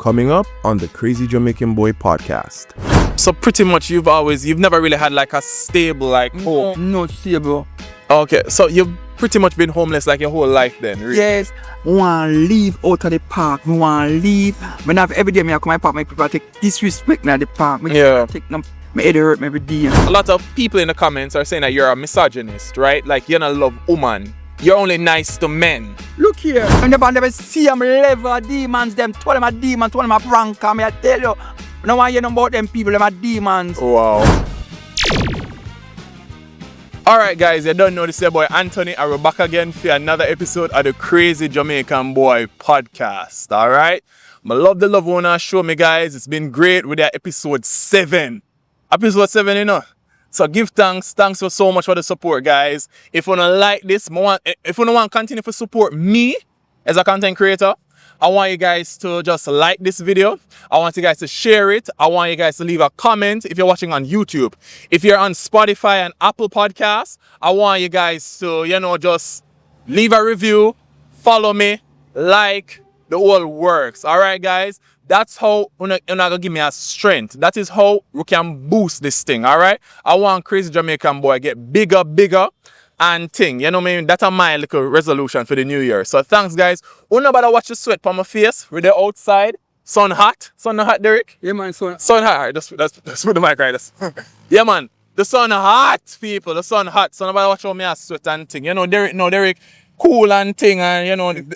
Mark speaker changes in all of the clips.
Speaker 1: coming up on the Crazy Jamaican Boy podcast.
Speaker 2: So pretty much you've never really had like a stable home?
Speaker 3: No stable.
Speaker 2: Okay, so you've pretty much been homeless like your whole life then, really?
Speaker 3: Yes, I want to leave out of the park. I want to leave. When I have every day, I come to my park, my people take disrespect now the park. Take them, my head hurt me every day.
Speaker 2: A lot of people in the comments are saying that you're a misogynist, right? Like you don't love women. You're only nice to men.
Speaker 3: Look here, I never see them level demons, them told them a demon, told them a prank, I tell you. I don't want to hear about them people, them are demons.
Speaker 2: Wow. Alright guys, you don't know this is your boy Anthony and we're back again for another episode of the Crazy Jamaican Boy podcast. Alright? I love the love wanna show me guys. It's been great with that episode 7. Episode 7, you know. So give thanks. Thanks for so much for the support guys. If you wanna like this, if you want to continue to support me as a content creator, I want you guys to just like this video. I want you guys to share it. I want you guys to leave a comment if you're watching on YouTube. If you're on Spotify and Apple Podcasts, I want you guys to, just leave a review, follow me, like, the whole works. All right, guys? That's how you're not going to give me a strength. That is how we can boost this thing, all right? I want Crazy Jamaican Boy get bigger, and thing, you know what I mean? That's my little resolution for the new year. So thanks guys. Nobody watch the sweat on my face. We're there outside. Sun hot, Derrick?
Speaker 3: Yeah man, sun
Speaker 2: hot. Alright, just put the mic right. Yeah man, the sun hot, people. The sun hot. So nobody watch how me sweat and thing. You know, Derrick cool and thing and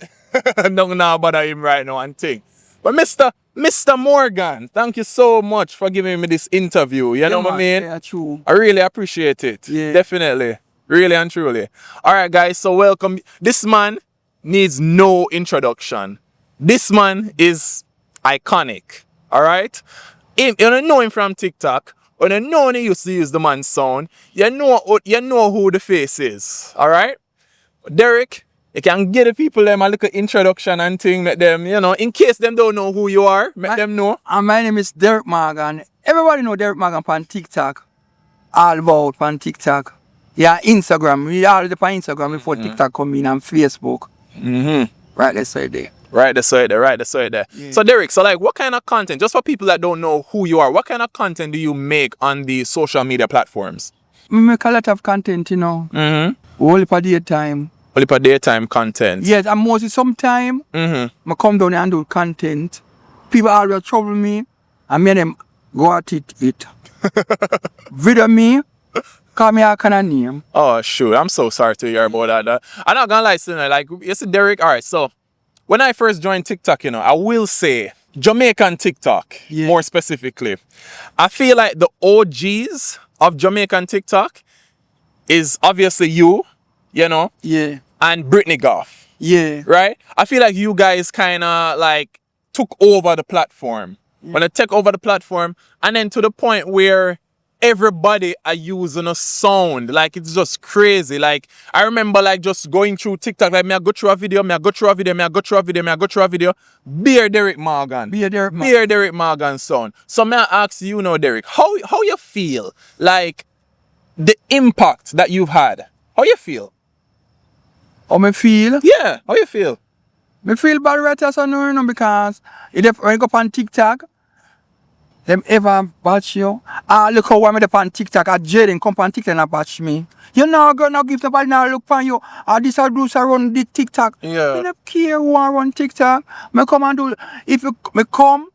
Speaker 2: don't know about him right now and thing. But Mr. Morgan, thank you so much for giving me this interview. You know what I mean?
Speaker 3: Yeah, true.
Speaker 2: I really appreciate it.
Speaker 3: Yeah.
Speaker 2: Definitely. Really and truly. Alright guys, so welcome. This man needs no introduction. This man is iconic. Alright? You don't know him from TikTok, or you know when he used to use the man's sound, you know who the face is. Alright? Derrick, you can give the people them a little introduction and thing, make them, in case them don't know who you are, make them know.
Speaker 3: And my name is Derrick Morgan. Everybody know Derrick Morgan on TikTok. All about on TikTok. Yeah, Instagram. We are on Instagram before TikTok come in and Facebook. Right, that's right there.
Speaker 2: Right, that's right there. Yeah. So Derrick, what kind of content, just for people that don't know who you are, what kind of content do you make on the social media platforms?
Speaker 3: We make a lot of content, Only for daytime.
Speaker 2: Only for daytime content?
Speaker 3: Yes, and mostly sometime, I come down and do content. People always trouble me, and me and them go at it. Video me. Call me a kind of name.
Speaker 2: Oh, shoot. I'm so sorry to hear about that. I'm not gonna lie, you see, Derrick, alright, so when I first joined TikTok, I will say Jamaican TikTok, more specifically. I feel like the OGs of Jamaican TikTok is obviously you,
Speaker 3: Yeah.
Speaker 2: and Brittany Goff.
Speaker 3: Yeah.
Speaker 2: Right? I feel like you guys kind of took over the platform. Yeah. When I take over the platform, and then to the point where everybody are using a sound. It's just crazy. I remember just going through TikTok, me I go through a video. Beer Derrick Morgan. Beer Derrick Morgan sound. So may I ask you Derrick, how you feel? The impact that you've had. How you feel?
Speaker 3: How me feel?
Speaker 2: Yeah, how you feel?
Speaker 3: Me feel bad right as I know, because when you go on TikTok, them ever batch you. Look how I'm on TikTok. Jaden come on TikTok and batch me. You know, gonna give nobody now look for you. This I do around the TikTok.
Speaker 2: Yeah.
Speaker 3: I don't care who I run TikTok. Me come and do. If you me come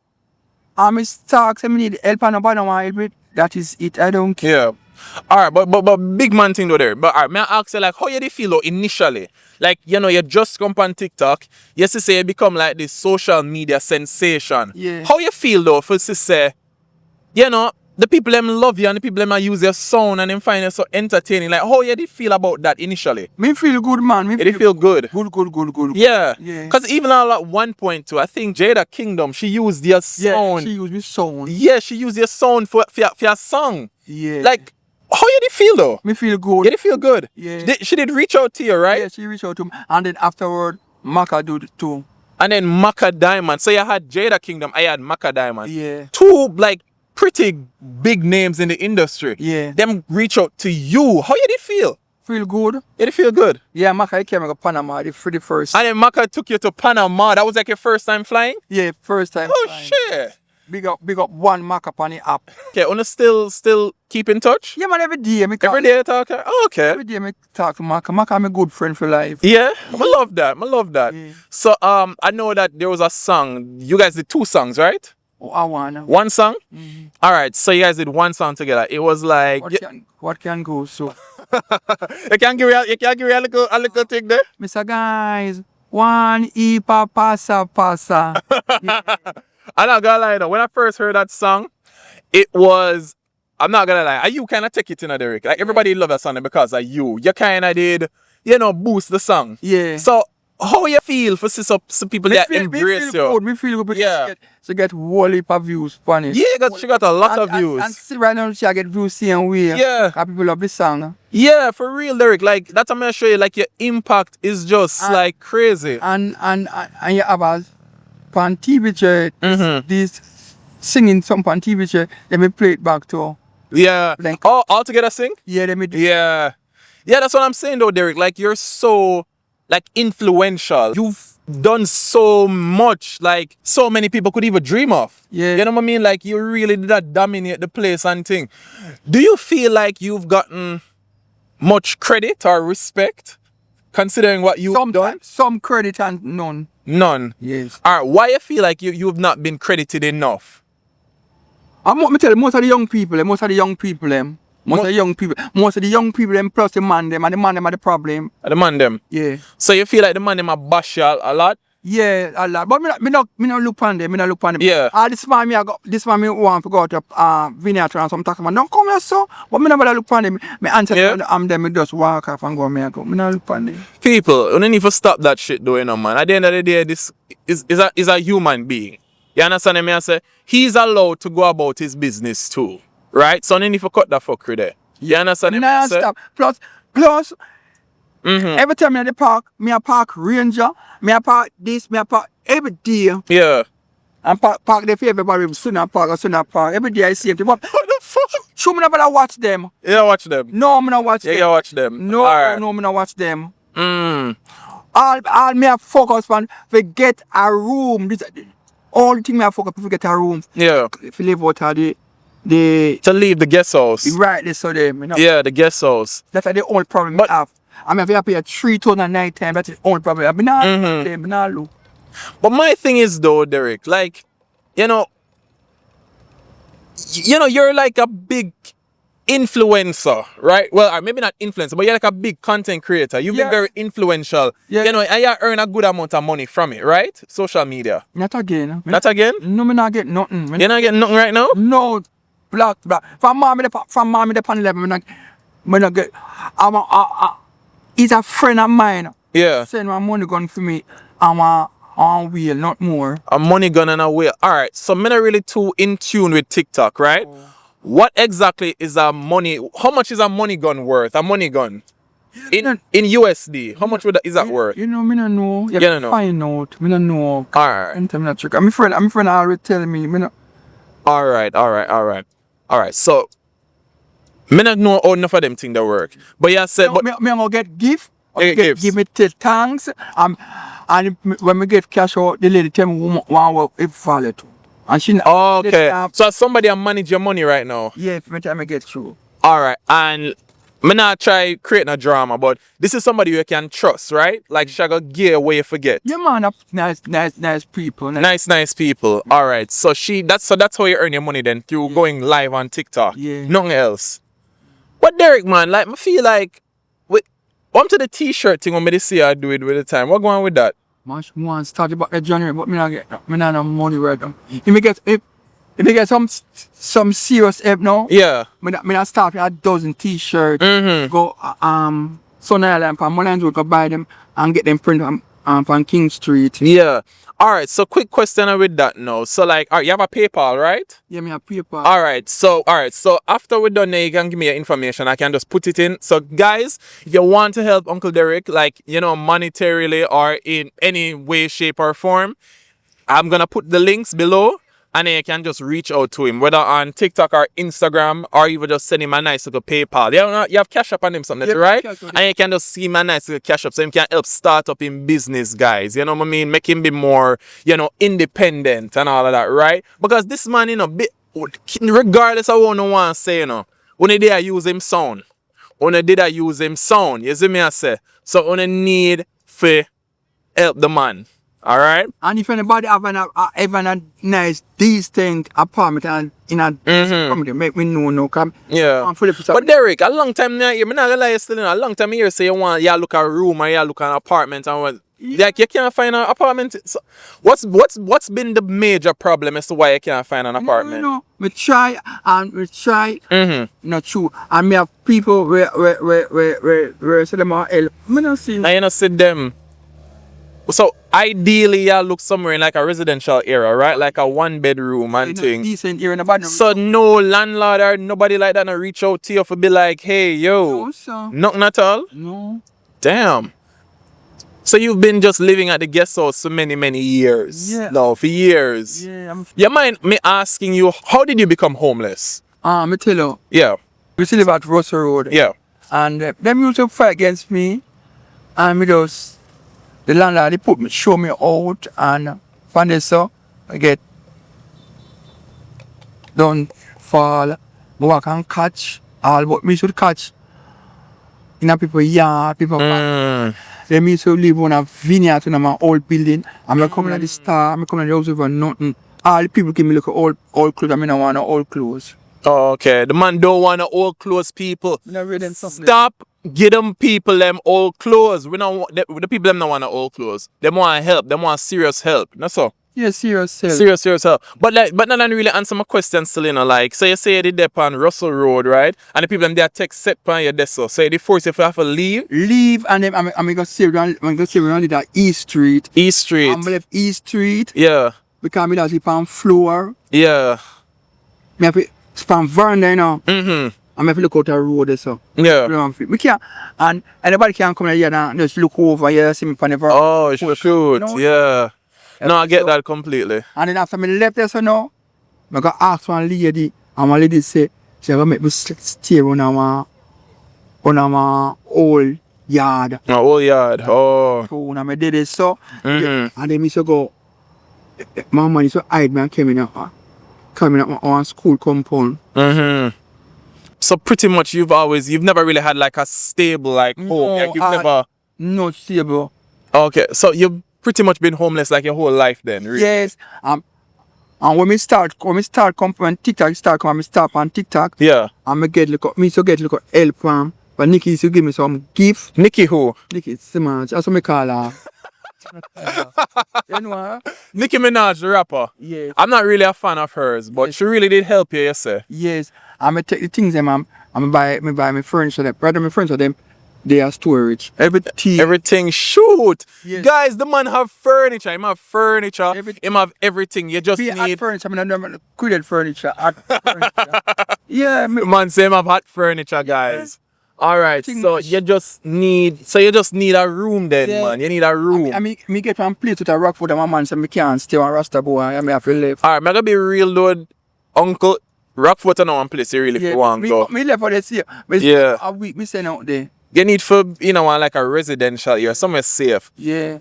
Speaker 3: and me talk, say me need help and nobody want help with. That is it. I don't care.
Speaker 2: Yeah. Alright, but big man thing though there. But alright, may I ask you how you feel though initially? You just come on TikTok, you say you become this social media sensation.
Speaker 3: Yeah.
Speaker 2: How you feel though for to say, the people them love you and the people them use your sound and them find it so entertaining. How you feel about that initially?
Speaker 3: Me feel good, man.
Speaker 2: Me feel good.
Speaker 3: Good.
Speaker 2: Yeah.
Speaker 3: Yeah.
Speaker 2: Because even at 1.2, I think Jada Kingdom, she used your sound.
Speaker 3: Yeah, she used my sound.
Speaker 2: Yeah, she used your sound for your song.
Speaker 3: Yeah.
Speaker 2: How you did feel though?
Speaker 3: Me feel good.
Speaker 2: You did feel good?
Speaker 3: Yeah.
Speaker 2: She did reach out to you, right?
Speaker 3: Yeah, she reached out to me. And then afterward, Maka do it too.
Speaker 2: And then Maka Diamond. So you had Jada Kingdom, I had Maka Diamond.
Speaker 3: Yeah.
Speaker 2: Two pretty big names in the industry.
Speaker 3: Yeah.
Speaker 2: Them reach out to you. How you did feel?
Speaker 3: feel good.
Speaker 2: Did it feel good?
Speaker 3: Yeah, Maka, I came to Panama for the first.
Speaker 2: And then Maka took you to Panama. That was like your first time flying?
Speaker 3: Yeah, first time.
Speaker 2: Oh,
Speaker 3: flying.
Speaker 2: shit.
Speaker 3: Big up one Maka on the app.
Speaker 2: Okay, wanna still keep in touch?
Speaker 3: Yeah, man, every day.
Speaker 2: Every day you talk? Oh, okay.
Speaker 3: Every day I talk to Maka. Maka, I'm a good friend for life.
Speaker 2: Yeah, I love that. I love that.
Speaker 3: Yeah.
Speaker 2: So I know that there was a song. You guys did 2 songs, right?
Speaker 3: Oh, I wanna.
Speaker 2: 1 song?
Speaker 3: Mhm.
Speaker 2: All right. So you guys did 1 song together. It was like
Speaker 3: What can go so?
Speaker 2: you can give me a little thing there.
Speaker 3: Mr. Guys, one ipa pasa. Yeah.
Speaker 2: I'm not gonna lie though. When I first heard that song, it was. I'm not gonna lie. You kind of take it in a Derrick. Like everybody love that song because of you. You kind of did, boost the song.
Speaker 3: Yeah.
Speaker 2: So how you feel for some people that embrace you?
Speaker 3: Me feel good.
Speaker 2: Yeah.
Speaker 3: She get whole heap of views on it.
Speaker 2: Yeah, she got a lot of views.
Speaker 3: And see right now she get views same way.
Speaker 2: Yeah.
Speaker 3: Cause people love the song.
Speaker 2: Yeah, for real, Derrick. Like that's I'm gonna show you. Like your impact is just like crazy.
Speaker 3: And you have a on TV chair, this singing something on TV chair, let me play it back to her.
Speaker 2: Yeah.
Speaker 3: Like,
Speaker 2: oh, all together sing?
Speaker 3: Yeah, let me do.
Speaker 2: Yeah. Yeah, that's what I'm saying though, Derrick. Like you're so influential. You've done so much, like so many people could even dream of.
Speaker 3: Yeah.
Speaker 2: You know what I mean? Like you really did that dominate the place and thing. Do you feel like you've gotten much credit or respect considering what you've done?
Speaker 3: Some credit and none.
Speaker 2: None.
Speaker 3: Yes.
Speaker 2: Alright, why you feel like you've not been credited enough?
Speaker 3: I'm what me tell you, most of the young people, most of the young people, plus the man them, and the man them are the problem.
Speaker 2: The man them?
Speaker 3: Yeah.
Speaker 2: So you feel like the man them are bash you a lot?
Speaker 3: Yeah, a lot. But me not look on them.
Speaker 2: Yeah.
Speaker 3: This man me want to go to vineyard and some talk man. Don't come here so. But me never look on them. Me answer them. Me just walk off and go. Me not look on them.
Speaker 2: People, you need to stop that shit doing, man. At the end of the day, this is a human being. You understand me? I say he's allowed to go about his business too, right? So you need to cut that fuckery there. You understand me?
Speaker 3: Nah, stop. Plus. Every time me at the park, me a park ranger, me a park this, me a park every day.
Speaker 2: Yeah.
Speaker 3: And park there for everybody, Sunna Park. Every day I see them. What
Speaker 2: the fuck?
Speaker 3: Show me never watch them.
Speaker 2: You don't watch them?
Speaker 3: No, me not watch them.
Speaker 2: You watch them?
Speaker 3: No,
Speaker 2: right.
Speaker 3: no, me not watch them.
Speaker 2: Mm.
Speaker 3: All me a focus on to get a room. This all the thing me a focus on to get a room.
Speaker 2: Yeah.
Speaker 3: If you live out of the
Speaker 2: to leave the guest house.
Speaker 3: right there, so them. You know?
Speaker 2: Yeah, the guest house.
Speaker 3: That's the only problem I have. I mean, if you pay a 3,000 a night time, that's the only problem. I mean, not look.
Speaker 2: But my thing is though, Derrick, like, you're like a big influencer, right? Well, maybe not influencer, but you're like a big content creator. You've been very influential. Yeah. And you earn a good amount of money from it, right? Social media.
Speaker 3: Not again.
Speaker 2: Not again?
Speaker 3: No, me not get nothing.
Speaker 2: You're not getting nothing right now?
Speaker 3: No, black. From mommy the pan 11, me not get. He's a friend of mine.
Speaker 2: Yeah.
Speaker 3: Send my money gun for me. I'm on wheel, not more.
Speaker 2: A money gun and a wheel. Alright, so I'm not really too in tune with TikTok, right? Oh. What exactly is how much is a money gun worth? A money gun? In USD, how much is that worth?
Speaker 3: Me don't know.
Speaker 2: You don't know?
Speaker 3: Find out. Me don't know.
Speaker 2: Alright.
Speaker 3: I'm not sure. My friend already telling me.
Speaker 2: Alright. So me not know how enough of them things that work. But you said
Speaker 3: me gonna get gift. Give me thanks. And when we get cash out, the lady tell me one if valid too. And she
Speaker 2: okay. So somebody manage your money right now.
Speaker 3: Yeah, every time I get through.
Speaker 2: Alright, and me not try creating a drama, but this is somebody you can trust, right? Like she got gear where you forget.
Speaker 3: Yeah, man, nice people.
Speaker 2: Nice people. Alright, so that's how you earn your money then, through going live on TikTok.
Speaker 3: Yeah.
Speaker 2: Nothing else. But Derrick, man, like I feel like I'm to the t-shirt thing when me see I do it with the time. What going on with that?
Speaker 3: Much more start about January, but me not no money right now. If me get some serious help now.
Speaker 2: Yeah.
Speaker 3: Me not start with a dozen t-shirts. Go Sun Island and Mulans would go buy them and get them printed on King Street.
Speaker 2: Yeah. Alright, so quick question with that now. So like, you have a PayPal, right?
Speaker 3: Yeah, me have PayPal.
Speaker 2: Alright, so after we're done, you can give me your information. I can just put it in. So guys, if you want to help Uncle Derrick, like, monetarily or in any way, shape or form, I'm gonna put the links below. and then you can just reach out to him, whether on TikTok or Instagram, or even just send him a nice little PayPal. You have cash up on him something, right? And you can just see him a nice little cash up, so him can help start up in business, guys. You know what I mean? Make him be more, independent and all of that, right? Because this man, regardless of what no one say, when they did I use him sound. You see me I say? So when need for help the man. Alright?
Speaker 3: And if anybody have a nice, decent apartment and in a community, make me know, come.
Speaker 2: Yeah. But Derrick, a long time now, I'm not gonna lie, still, a long time here say you look at a room or you look at an apartment and what. Like you can't find an apartment. So what's been the major problem as to why you can't find an apartment?
Speaker 3: No. We try. Not true. And me have people where say them are help. Me not see.
Speaker 2: Now you not see them. So ideally, you look somewhere in like a residential area, right? Like a 1-bedroom and thing.
Speaker 3: Decent area in the bottom.
Speaker 2: So no landlord or nobody like that no reach out to you for be like, hey yo,
Speaker 3: No, sir.
Speaker 2: nothing at all.
Speaker 3: No.
Speaker 2: Damn. So you've been just living at the guest house for many years.
Speaker 3: Yeah.
Speaker 2: No, for years.
Speaker 3: Yeah.
Speaker 2: You mind me asking you, how did you become homeless?
Speaker 3: Me tell you.
Speaker 2: Yeah.
Speaker 3: We still live at Russell Road.
Speaker 2: Yeah.
Speaker 3: And them used to fight against me, and the landlord they show me out, and from there so I get don't fall, but I can catch all what me should catch in a people yard, people back. They used to live on a vineyard in my old building. I'm coming at the star, I'm coming at the house over nothing. All the people give me look at old clothes, I mean I want no old clothes.
Speaker 2: Oh, okay. The man don't want no old clothes people. Stop give them people them old clothes. We don't want the people them don't want no old clothes. They want help, they want serious help. That's all.
Speaker 3: Yeah, serious help.
Speaker 2: Serious help. But not really answer my question still, like, so you say you did that on Russell Road, right? And the people them there take set on your desk, so you force you if you have to leave?
Speaker 3: Leave, and then I'm going to say around that East Street.
Speaker 2: East Street.
Speaker 3: I'm left East Street.
Speaker 2: Yeah.
Speaker 3: Because me sleep on floor.
Speaker 2: Yeah.
Speaker 3: Me have to span veranda, I'm have to look out the road, so.
Speaker 2: Yeah.
Speaker 3: Me can't, and anybody can come here and just look over here, see me on the veranda.
Speaker 2: Oh, shoot, yeah. No, I get that completely.
Speaker 3: And then after me left there, so now, I got asked one lady, and one lady say, she gonna make me stay on our old yard.
Speaker 2: Old yard, oh.
Speaker 3: So when I did it, so, and then me so go, my man used to hide me and coming up on school compound.
Speaker 2: So pretty much you've never really had like a stable like home. Like you've never.
Speaker 3: No stable.
Speaker 2: Okay, so you've pretty much been homeless like your whole life then, really?
Speaker 3: Yes. And when me start coming TikTok, start on TikTok.
Speaker 2: Yeah.
Speaker 3: And me used to get help from. But Nikki used to give me some gift.
Speaker 2: Nikki who?
Speaker 3: Nikki Simmons. That's what me call her. You know her?
Speaker 2: Nicki Minaj, the rapper.
Speaker 3: Yes.
Speaker 2: I'm not really a fan of hers, but she really did help you say.
Speaker 3: Yes. I'm take the things them I'm buy my furniture them. Rather my furniture them, they are storage.
Speaker 2: Everything shoot.
Speaker 3: Yes.
Speaker 2: Guys, the man have furniture. Him have furniture. Him have everything. You just
Speaker 3: need
Speaker 2: need
Speaker 3: furniture. I mean I created furniture. Yeah.
Speaker 2: Man say him have hot furniture, guys. Alright, so you just need a room then, man. You need a room.
Speaker 3: I mean, me get one place with a rock for my man, so I can't stay on Rasta boy. I have to live.
Speaker 2: Alright, I'm gonna be real dude. Uncle Rockfoot and one place you really want to go.
Speaker 3: Me left for this year.
Speaker 2: Yeah.
Speaker 3: A week me send out there.
Speaker 2: You need for like a residential area, somewhere safe.
Speaker 3: Yeah.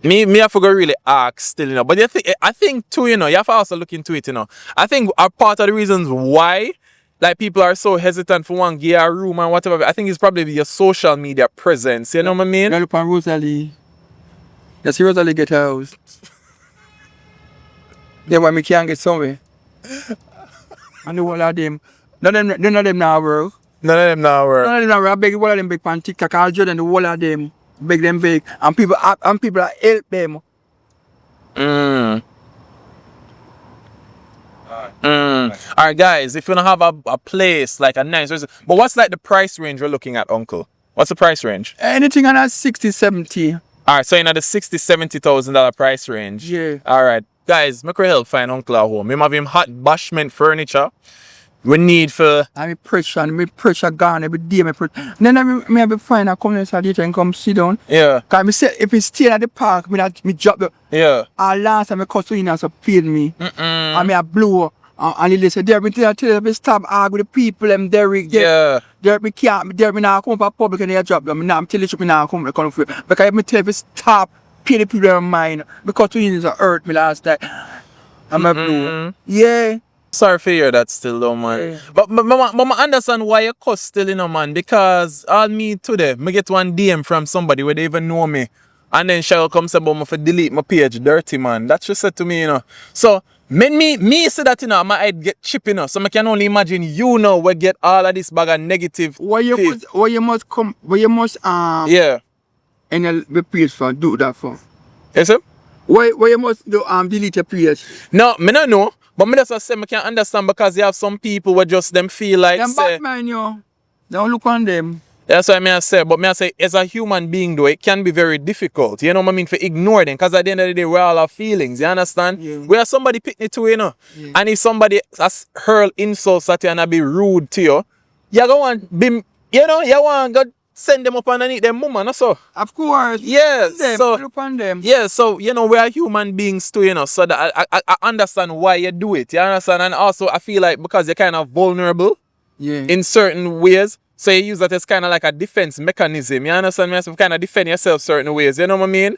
Speaker 2: Me have to go really ask still, But I think too, you have to also look into it, I think a part of the reasons why like people are so hesitant for one gear room and whatever. I think it's probably your social media presence. You know what I mean?
Speaker 3: Look on Rosalie. You see Rosalie get her house. Then why me can't get somewhere. And the whole of them. None of them now work.
Speaker 2: None of them now work.
Speaker 3: I beg all of them big on TikTok. I'll join the whole of them. Beg them big. And people help them.
Speaker 2: Alright guys, if you don't have a place like a nice but what's like the price range we're looking at, uncle? What's the price range?
Speaker 3: Anything on that 60, 70.
Speaker 2: Alright, so you're at the $60,000-$70,000 price range.
Speaker 3: Yeah.
Speaker 2: Alright. Guys, make her help find uncle at home. Him have him hot bashment furniture. We need for...
Speaker 3: And me pressure gone every day. Then I have to find a community later and come sit down.
Speaker 2: Yeah.
Speaker 3: Cause me say if it's staying at the park, me drop the.
Speaker 2: Yeah.
Speaker 3: Last time I custodian so paid me. And me a blew. And he said, Derrick, me tell you stop argue with the people, them Derrick.
Speaker 2: Yeah.
Speaker 3: Derrick, me can't, Derrick, me now come for public and they drop them. I'm telling you, me now come for it. Because me tell you stop pay the people in mind. Because custodian is hurt me last night. I'm a blue. Yeah.
Speaker 2: Sorry for hear that still though, man.
Speaker 3: Yeah.
Speaker 2: But I understand why you cuss still, you know, man. Because all me today, me get one DM from somebody where they even know me. And then she'll come say about me for delete my page, dirty man. That's what she said to me, you know. So, me say that, you know, my head get chip, you know. So I can only imagine you know we get all of this bag of negative.
Speaker 3: Why you must
Speaker 2: Yeah.
Speaker 3: and the page for do that for?
Speaker 2: Yes, sir?
Speaker 3: Why you must do delete your page?
Speaker 2: No, me not know. But me just say I can understand because you have some people where just them feel like
Speaker 3: Them
Speaker 2: say,
Speaker 3: Batman, yo. Don't look on them.
Speaker 2: that's what I say. But I say, as a human being though, it can be very difficult. You know what I mean? For ignore them. Because at the end of the day, we all have feelings. You understand?
Speaker 3: Yeah.
Speaker 2: Where somebody pick me to, you know.
Speaker 3: Yeah.
Speaker 2: And if somebody has hurl insults at you and be rude to you, you go and be, you know, you want to send them up underneath them mama, no so.
Speaker 3: Of course.
Speaker 2: Yes.
Speaker 3: Them,
Speaker 2: So
Speaker 3: look on them.
Speaker 2: yeah, so you know we are human beings too, you know. So that I understand why you do it. You understand? And also I feel like because you're kind of vulnerable
Speaker 3: Yeah.
Speaker 2: in certain ways, so you use that as kind of like a defense mechanism. You understand me? So kind of defend yourself certain ways. You know what I mean?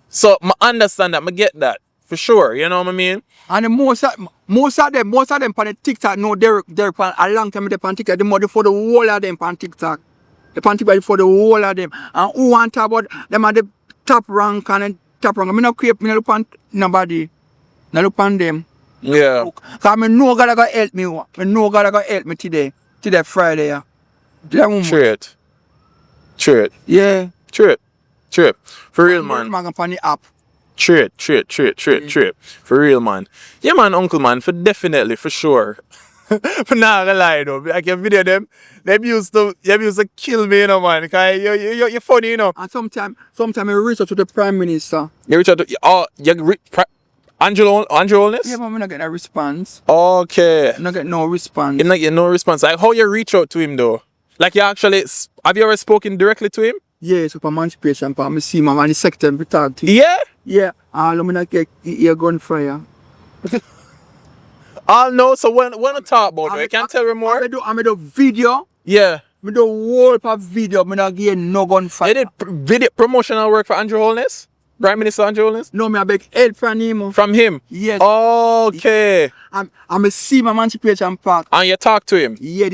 Speaker 2: So I understand that. I get that for sure. You know what I mean?
Speaker 3: And the most of them on the TikTok know Derrick a long time they on TikTok. The more for the whole of them on TikTok. They on TikTok for the whole of them. And who want to talk about them at the top rank and the top rank. I not creep, I look on nobody. I look on them.
Speaker 2: Yeah.
Speaker 3: Because I know God gonna help me. I know God gonna help me today Friday. Yeah.
Speaker 2: True it.
Speaker 3: Yeah.
Speaker 2: True it. For real, man.
Speaker 3: Man on the app.
Speaker 2: True it. For real, man. Yeah, man, uncle, man. For sure. For not gonna lie though, like your video them used to kill me, you know, man. Cause you're funny, you know.
Speaker 3: And sometimes I reach out to the Prime Minister.
Speaker 2: You reach out to Angelo Holness?
Speaker 3: Yeah, but I'm not getting a response.
Speaker 2: Okay.
Speaker 3: I'm not getting no response.
Speaker 2: You not get no response. Like how you reach out to him though? Like you actually have you ever spoken directly to him?
Speaker 3: Yeah, it's for emancipation, but I see my man, the secretary, we talk to him.
Speaker 2: Yeah?
Speaker 3: Yeah, all of me not get ear gunfire.
Speaker 2: I'll know, so when I talk about it, you can't tell me more?
Speaker 3: I made a video.
Speaker 2: Yeah.
Speaker 3: I do whole part video, I not get no gunfire.
Speaker 2: You did video promotional work for Andrew Holness? Prime Minister Andrew Holness?
Speaker 3: No, I beg help from him.
Speaker 2: From him?
Speaker 3: Yes.
Speaker 2: Okay.
Speaker 3: I'm see my emancipation park.
Speaker 2: And you talk to him?
Speaker 3: Yeah.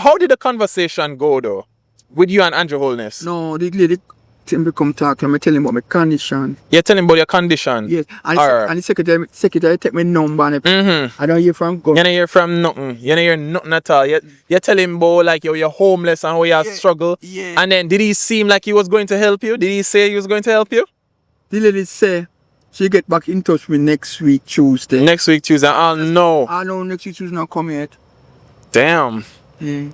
Speaker 2: How did the conversation go though? With you and Andrew Holness?
Speaker 3: No, the lady tell me come talk to him, I tell him about my condition.
Speaker 2: You tell him about your condition?
Speaker 3: Yes. And the secretary take my number and I don't hear from God.
Speaker 2: You don't hear from nothing. You don't hear nothing at all. You tell him about like you're homeless and how you struggle.
Speaker 3: Yeah.
Speaker 2: And then did he seem like he was going to help you? Did he say he was going to help you?
Speaker 3: The lady say she get back in touch with next week Tuesday.
Speaker 2: Next week Tuesday. Oh no.
Speaker 3: I know next week Tuesday not come yet.
Speaker 2: Damn.
Speaker 3: Yeah.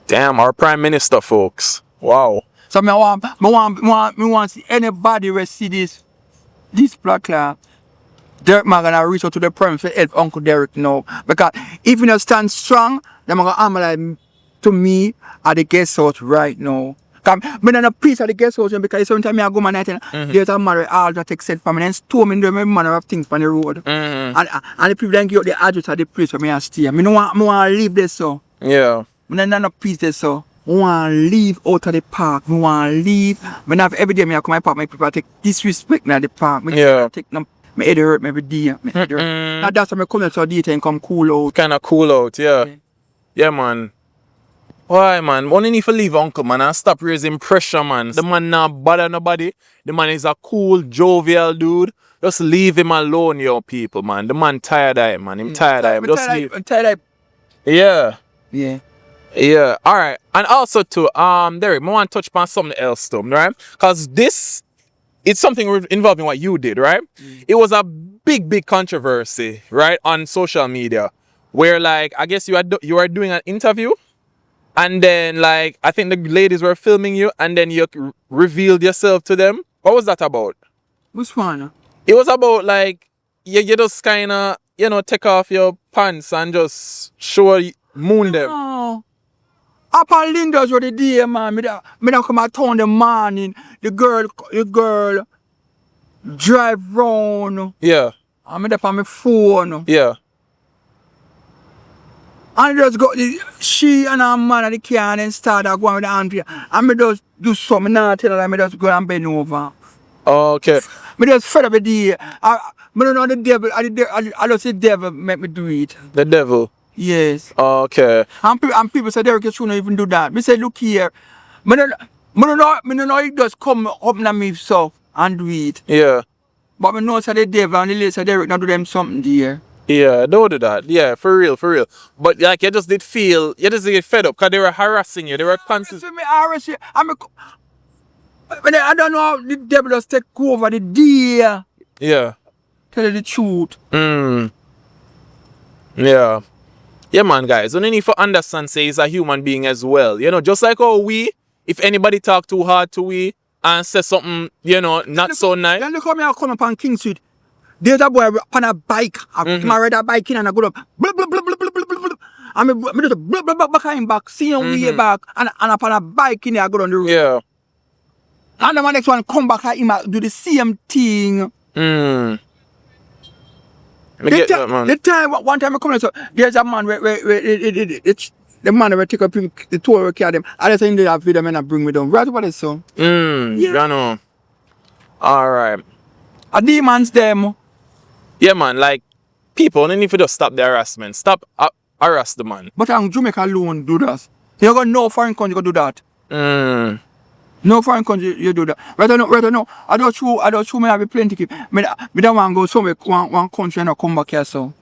Speaker 2: Damn, our Prime Minister, folks. Wow.
Speaker 3: So me want see anybody who see this black cloud. Derrick man gonna reach out to the Prime to help Uncle Derrick now. Because if you not stand strong, they're gonna analyze to me at the guest house right now. Because I'm not a priest at the guest house because sometimes I go my night and there's a man all that take set for me and store me in the manner of things on the road. And the people then give out the address of the place for me and stay. I want to leave this so.
Speaker 2: Yeah.
Speaker 3: I'm not a priest there so. I want to leave out of the park. I want to leave. When I have every day I come to my park, my people take disrespect at the park.
Speaker 2: Yeah.
Speaker 3: Take them. My head hurt me every day. Now that's why I come to the day and come cool out.
Speaker 2: Kind of cool out, yeah. Yeah, man. Why, man? Only need to leave Uncle, man, and stop raising pressure, man. The man not bother nobody. The man is a cool, jovial dude. Just leave him alone, yo, people, man. The man tired of him, man. Him tired of him. Just leave.
Speaker 3: I'm tired of
Speaker 2: Yeah.
Speaker 3: Yeah.
Speaker 2: Yeah, all right. And also too, Derrick, I want to touch upon something else too, right? Because it's something involving what you did, right? It was a big controversy, right, on social media, where like I guess you are doing an interview, and then like I think the ladies were filming you, and then you revealed yourself to them. What was that about?
Speaker 3: Which one?
Speaker 2: It was about like you just kind of take off your pants and just show moon them.
Speaker 3: No. Up on Linda's were the day, man. Me da come at town the morning. The girl drive round.
Speaker 2: Yeah.
Speaker 3: And me da on my phone.
Speaker 2: Yeah.
Speaker 3: And just go, she and her man at the car and then start going with the Andrea. And me just do something, not tell her, me just go and bend over.
Speaker 2: Okay.
Speaker 3: Me just fed up with the I don't know the devil, I just say devil make me do it.
Speaker 2: The devil.
Speaker 3: Yes.
Speaker 2: Okay.
Speaker 3: And people say, Derrick, you shouldn't even do that. Me say, look here. Me don't know it just come up to me so and do it.
Speaker 2: Yeah.
Speaker 3: But me know say the devil and the lady say, Derrick, not do them something there.
Speaker 2: Yeah, don't do that. Yeah, for real. But like you just get fed up because they were harassing you. They were constantly.
Speaker 3: Me harass you. I don't know how the devil just take over the day.
Speaker 2: Yeah.
Speaker 3: Tell you the truth.
Speaker 2: Yeah. Yeah, man, guys. You need to understand, say, he's a human being as well. You know, just like how if anybody talk too hard to we and say something, you know, not so nice.
Speaker 3: Then look how me I come up on King Street. There's a boy on a bike. I ride a bike in and I go up. Blah, blah, blah, blah, blah, blah, blah, blah. And me just blah, blah, blah, back and back. See him way back. And up on a bike in there, I go down the road.
Speaker 2: Yeah.
Speaker 3: And then my next one come back at him and do the same thing. The time one time I come so there's a man where the man will take up the tour will carry them. I just think they have video and I bring me down. Right what is so?
Speaker 2: Yeah. know. Alright.
Speaker 3: A demons them.
Speaker 2: Yeah, man, like people only need to just stop the harassment. Stop harass the man.
Speaker 3: But I'm Jamaica alone do that. You got no foreign country go do that. No foreign country you do that. Right now. I don't show me have a plane ticket. Me don't want to go somewhere one country and I come back here so.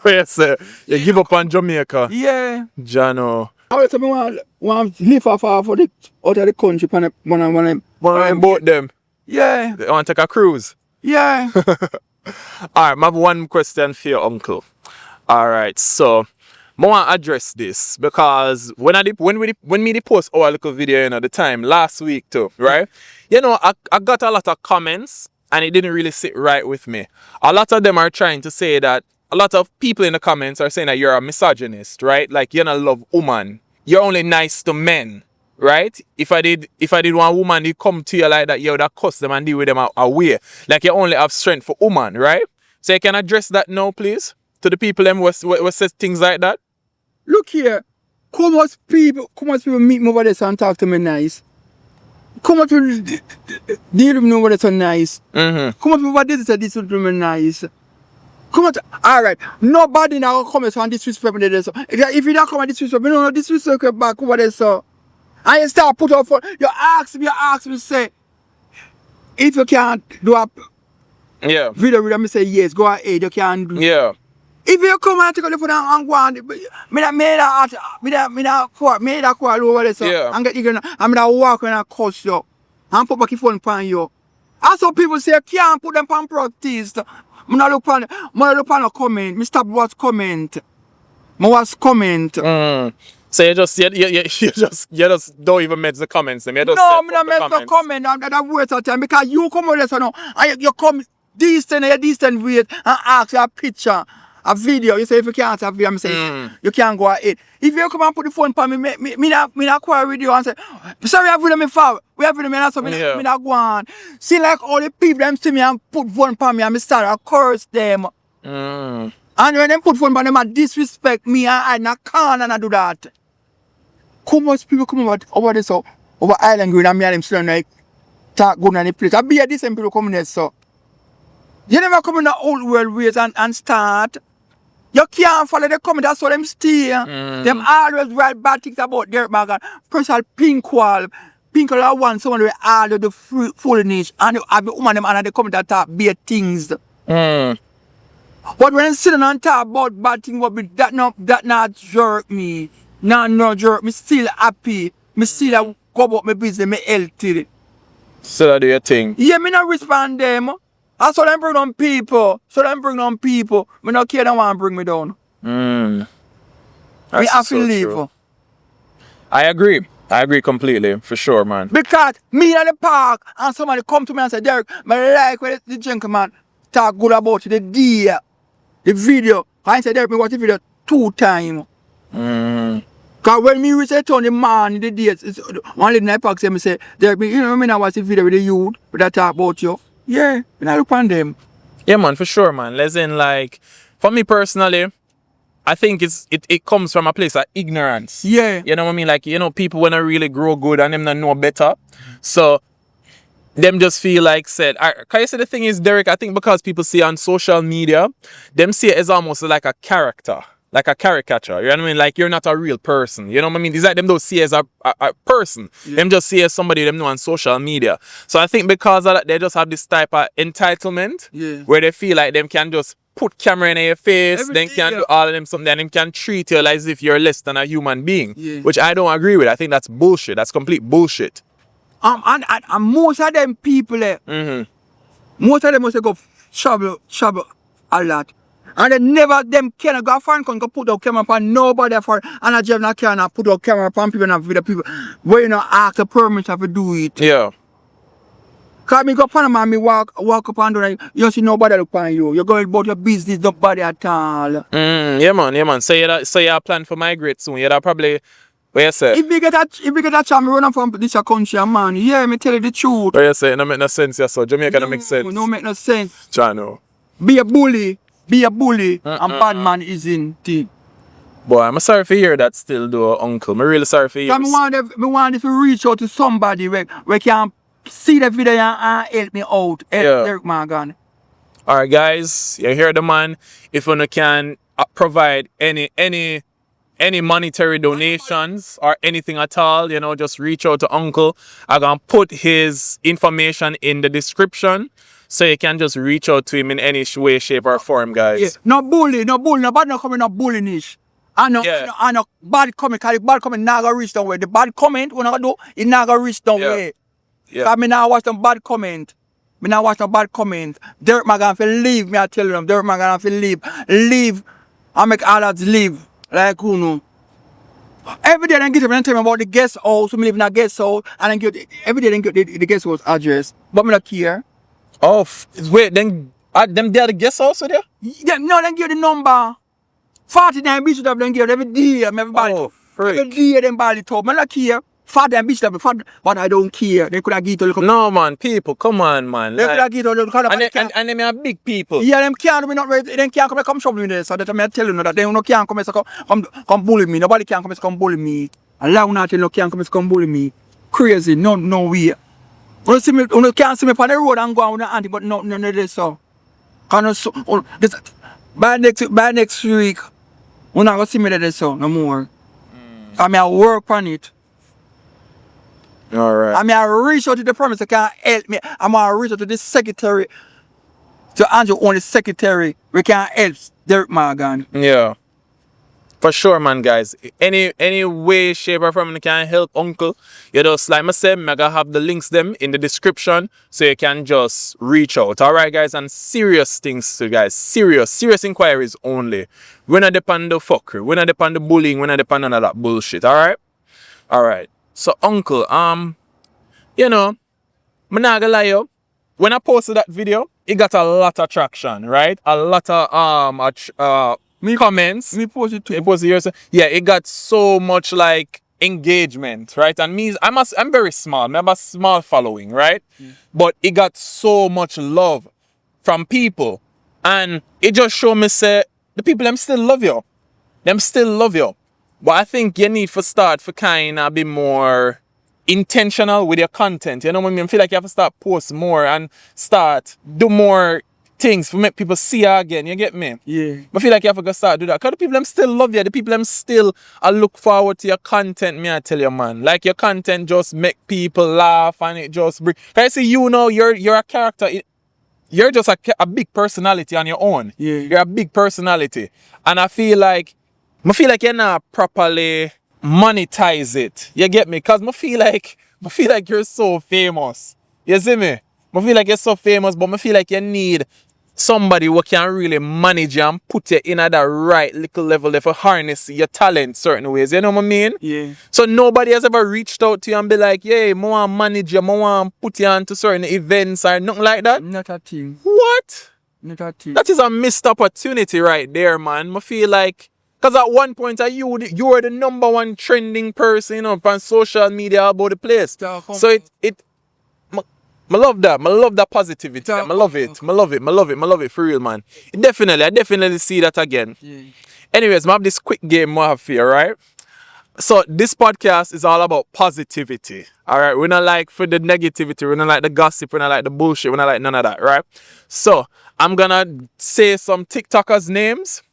Speaker 2: Yes, sir. You give up on Jamaica.
Speaker 3: Yeah.
Speaker 2: Jano.
Speaker 3: I tell me want to live off for the out of the country when I
Speaker 2: boat them.
Speaker 3: Yeah.
Speaker 2: They want to take a cruise.
Speaker 3: Yeah.
Speaker 2: Alright, I have one question for your uncle. Alright, so I want to address this because when we post our little video, you know, the time last week too, right? You know, I got a lot of comments and it didn't really sit right with me. A lot of them are trying to say that a lot of people in the comments are saying that you're a misogynist, right? Like you don't love women. You're only nice to men, right? If I did one woman, they come to you like that, you would have cussed them and deal with them away. Like you only have strength for woman, right? So you can address that now, please, to the people who says things like that.
Speaker 3: Look here. Come much people meet me over there and talk to me nice. Come much people deal with me over there so nice. Come much people over there say this with me nice. Come on, alright. Nobody now come and disrespect me there. So if you don't come and disrespect me, no disrespect me back over there. So and you start put up for you ask me say if you can't do a video with me say yes, go ahead, you can do.
Speaker 2: Yeah.
Speaker 3: If you come and take a look and go on, me that call over there so and get ignorant and me that walk when I cuss you and put back your phone upon you. And some people say you can't put them on practice. I look on a comment. I stop watch comment. I watch comment.
Speaker 2: So you just don't even make the comments. You just
Speaker 3: no, I don't make the comment. I'm wait a time because you come over there so now and you come decent wait and ask you a picture, a video. You say if you can't have video, I say you can't go ahead. If you come and put the phone on me not quarrel with you and say, sorry, I have video me for. We have video me and so me not go on. See like all the people them see me and put phone on me and me start to curse them. And when them put phone on them and disrespect me and I not can and I do that. Come much people come over this so over Island Green and me and them still like talk good on the place. I be a decent people coming there so. You never come in the old world ways and start. You can't follow the comment, that's what them steer. Them always write bad things about Derrick and personal pink wall. Pink wall want someone with all of the foolishness and have the woman them and they comment that talk bad things. But when they sit down and talk about bad things, that not jerk me. No jerk. Me still happy. Me still go about my business, me healthy.
Speaker 2: So that do your thing.
Speaker 3: Yeah, me not respond them. I saw them bring on people. Me not care, they want to bring me down. Me have to leave.
Speaker 2: I agree completely, for sure, man.
Speaker 3: Because me in the park and somebody come to me and say, Derrick, I like when the gentleman talk good about the video. I said, Derrick, me watch the video 2 times. Cause when me reach a town the man in the days, it's one lady in the park say me say, Derrick, you know me I watch the video with the youth, but I talk about you. Yeah, and I look on them.
Speaker 2: Yeah, man, for sure, man. Listen, like, for me personally, I think it comes from a place of ignorance.
Speaker 3: Yeah.
Speaker 2: You know what I mean? Like, you know, people when I really grow good and them not know better. So them just feel like said, can you say the thing is, Derrick, I think because people see on social media, them see it as almost like a character. Like a caricature, you know what I mean? Like you're not a real person, you know what I mean? It's like them don't see as a person. Yeah. Them just see as somebody them know on social media. So I think because of that, they just have this type of entitlement where they feel like them can just put camera in your face, then can do all of them something, and them can treat you like as if you're less than a human being, which I don't agree with. I think that's bullshit. That's complete bullshit.
Speaker 3: And most of them people, most of them must go trouble a lot. And they never, them can go find can go put out camera upon nobody for, and I just not can put out camera upon people and video people where you know ask the permit to do it.
Speaker 2: Yeah.
Speaker 3: Cause me go upon and me walk up and do like, you see nobody look upon you. You're going about your business, nobody at all.
Speaker 2: Yeah man. So you plan for migrate soon. You're probably what you say?
Speaker 3: If we get a chance, me run from this country, man. Yeah, me tell you the truth.
Speaker 2: What you say? It don't make no sense, yeah, so Jamaica don't make sense.
Speaker 3: No make no sense.
Speaker 2: Try no.
Speaker 3: Be a bully, and bad man is in thing.
Speaker 2: Boy, I'm sorry for hear that still though, uncle. I'm really sorry for hear.
Speaker 3: Me want if you reach out to somebody where can see the video and help me out. Help Derrick Morgan.
Speaker 2: Alright guys, you hear the man. If you can provide any monetary donations or anything at all, you know, just reach out to uncle. I'm gonna put his information in the description. So you can just reach out to him in any way, shape, or form, guys.
Speaker 3: Yeah. No bully, nobody no coming no bullying-ish. I know bad comment, cause the bad comment not gonna reach nowhere. The bad comment when I do, it not gonna reach nowhere.
Speaker 2: Yeah.
Speaker 3: Cause me now watch some bad comment. Derrick Morgan fi leave, me I tell them. Derrick Morgan fi leave. Leave and make others live. Like who know. Every day they get up and tell me about the guest house, we live in a guest house, and then get every day they get the guest house address. But me not care.
Speaker 2: Oh, wait, then them there the guest house there?
Speaker 3: Yeah, no, then give the number. 49 bitches of them give every day, everybody.
Speaker 2: Oh, freak.
Speaker 3: Every day them body talk. Me not care. 49 bitches, but I don't care. They could have give to
Speaker 2: no man, people, come on man.
Speaker 3: They could have give to
Speaker 2: and them are big people.
Speaker 3: Yeah, them can't be not ready. They can't come trouble with this. So that I tell you that they no can't come bully me. Nobody can come bully me. Allah not tell no can't come bully me. Crazy, no way. You see me, you can't see me on the road and go on with the auntie, but no this so. By next week, you're not gonna see me there so no more. I mean I work on it.
Speaker 2: Alright.
Speaker 3: I mean I reach out to the promise that can help me. I'm gonna reach out to the secretary, to Andrew only secretary, we can help Derrick Morgan.
Speaker 2: Yeah. For sure, man, guys. Any way, shape, or form you can help uncle, you just like I said, I'm gonna have the links them in the description so you can just reach out. Alright, guys, and serious things to guys. Serious inquiries only. We're not depend on the fuckery, we're not depend on the bullying, we're not depend on all that bullshit, alright? So uncle, you know, I'm not gonna lie you, when I posted that video, it got a lot of traction, right? A lot of comments.
Speaker 3: Me post it too.
Speaker 2: It was yours. Yeah, it got so much like engagement, right? And me, I'm very small. I have a small following, right? Yeah. But it got so much love from people, and it just showed me say the people them still love you. But I think you need to start for kind of be more intentional with your content. You know what I mean? I feel like you have to start post more and start do more things to make people see you again. You get me?
Speaker 3: Yeah.
Speaker 2: I feel like you have to start do that. Because the people them still love you. The people them still look forward to your content, me I tell you, man. Like your content just make people laugh and it just bring. Can I see you know you're a character. You're just a big personality on your own.
Speaker 3: Yeah.
Speaker 2: You're a big personality. And I feel like you're not properly monetize it. You get me? Because I feel like you're so famous. You see me? I feel like you're so famous, but I feel like you need somebody who can really manage you and put you in at the right little level there for harness your talent certain ways. You know what I mean?
Speaker 3: Yeah.
Speaker 2: So nobody has ever reached out to you and be like, yeah, I want to manage you, I want to put you onto certain events or nothing like that?
Speaker 3: Not a thing.
Speaker 2: What?
Speaker 3: Not a thing.
Speaker 2: That is a missed opportunity right there, man. I feel like Because at one point, you were the number one trending person, you know, on social media about the place. So I love that. I love that positivity. I love it. I love it for real, man. I definitely see that again.
Speaker 3: Yeah.
Speaker 2: Anyways, I have this quick game I have here, right? So this podcast is all about positivity. All right, we're not like for the negativity, we're not like the gossip, we're not like the bullshit, we're not like none of that, right? So I'm gonna say some TikTokers' names,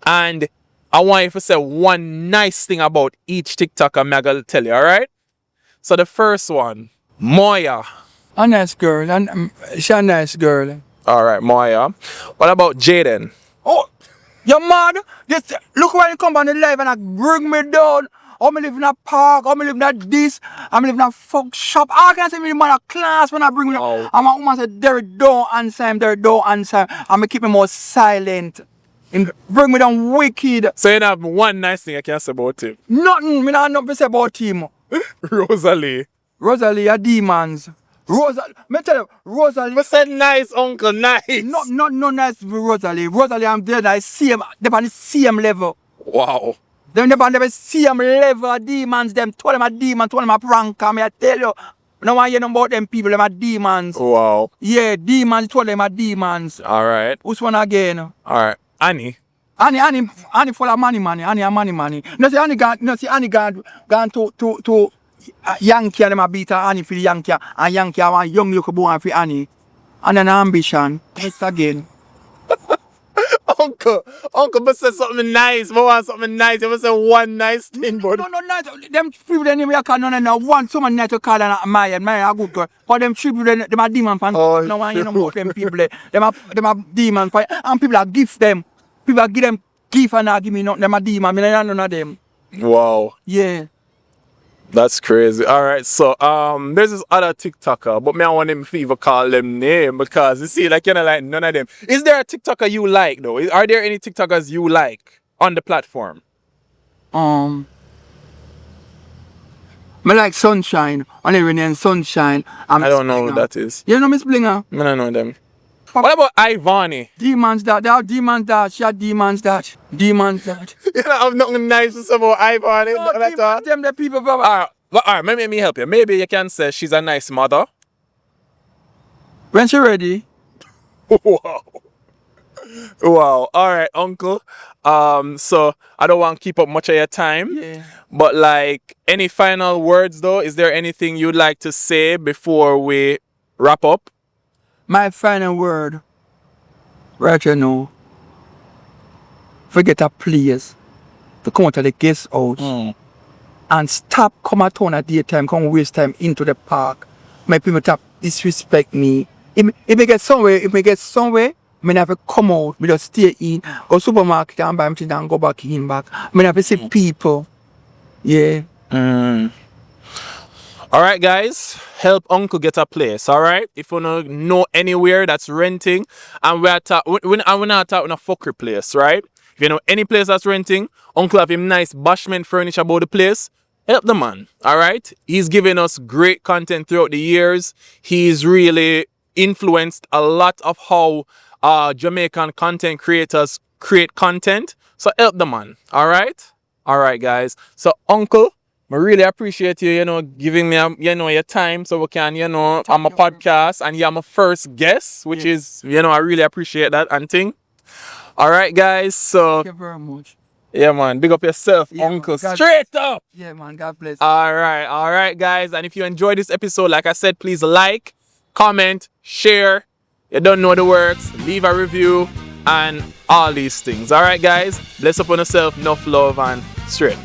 Speaker 2: and I want you to say one nice thing about each TikToker I'm gonna tell you, all right? So the first one, Moya.
Speaker 3: A nice girl, and she's a nice girl.
Speaker 2: All right, Moya. What about Jaden?
Speaker 3: Oh, you're mad? Just look when you come on the live and I bring me down. I'm live in a park, I'm live in a this, I'm live in a fuck shop. I can say me in a class when I bring me down. And my woman said, Derrick, don't answer him, Derrick, don't answer him. I'm gonna keep him more silent. And bring me down wicked.
Speaker 2: So you don't have one nice thing I can say about him?
Speaker 3: Nothing, me not nothing to say about him.
Speaker 2: Rosalie.
Speaker 3: Rosalie, a demons. Rosalie, me tell you, Rosalie.
Speaker 2: I said nice, uncle, nice.
Speaker 3: No nice with Rosalie. Rosalie, I'm there, I see him, they're on the same level.
Speaker 2: Wow.
Speaker 3: Them never on the same level of demons, them told them a demon, told them a prank, I tell you. I don't want to hear about them people, them are demons.
Speaker 2: Wow.
Speaker 3: Yeah, demons, told them are demons.
Speaker 2: Alright.
Speaker 3: Which one again?
Speaker 2: Alright. Annie.
Speaker 3: Annie full of money. Annie a money. No see Annie gone to Yankee and them a beat her Annie for the Yankee, and Yankee have a young little boy for Annie. And an ambition. Yes again.
Speaker 2: Uncle, but say something nice. I want something nice. You must say one nice thing, but
Speaker 3: No, nice. Them people them I call no. One someone nice to call and Maya a good girl. But them people them a demon fan. No one you know about them people. Them a demon fan. And people a gift them. People a give them gift and not give me nothing. Them a demon. Me none of them.
Speaker 2: wow.
Speaker 3: Yeah.
Speaker 2: That's crazy. Alright, so there's this other TikToker, but me I want him to even call them name because you see, like, you know, like none of them. Is there a TikToker you like though? Are there any TikTokers you like on the platform?
Speaker 3: Me like Sunshine. Only when in Sunshine.
Speaker 2: I don't know who that is.
Speaker 3: You know Miss Blinger?
Speaker 2: I don't know them. What about Ivani?
Speaker 3: Demons that. They are demons that. She are demons that. Demons that.
Speaker 2: You know, I'm nothing nice to say about Ivani.
Speaker 3: No, demons, them the people, brother.
Speaker 2: Alright, let me help you. Maybe you can say she's a nice mother.
Speaker 3: When she ready?
Speaker 2: Wow. Alright, uncle. So I don't want to keep up much of your time.
Speaker 3: Yeah.
Speaker 2: But like, any final words though? Is there anything you'd like to say before we wrap up?
Speaker 3: My final word, right you know, forget a place to come out of the guest house and stop come at town at daytime, come waste time into the park. My people tap disrespect me. If me get somewhere, me have to come out, me just stay in, go supermarket and buy something and go back in back. Me have to see people. Yeah.
Speaker 2: Alright guys, help uncle get a place, alright? If you know anywhere that's renting, and we're not talking a fuckery place, right? If you know any place that's renting, uncle have him nice bashment furniture about the place, help the man, alright? He's given us great content throughout the years. He's really influenced a lot of how Jamaican content creators create content. So help the man, alright? Alright guys, so uncle, I really appreciate you, giving me, your time so we can, I'm a podcast and you're my first guest, which is, I really appreciate that and thing. All right, guys, so.
Speaker 3: Thank you very much.
Speaker 2: Yeah, man, big up yourself, uncle. Straight up.
Speaker 3: Yeah, man, God bless.
Speaker 2: All right, guys. And if you enjoyed this episode, like I said, please like, comment, share. You don't know the works, leave a review and all these things. All right, guys, bless up on yourself, enough love and straight.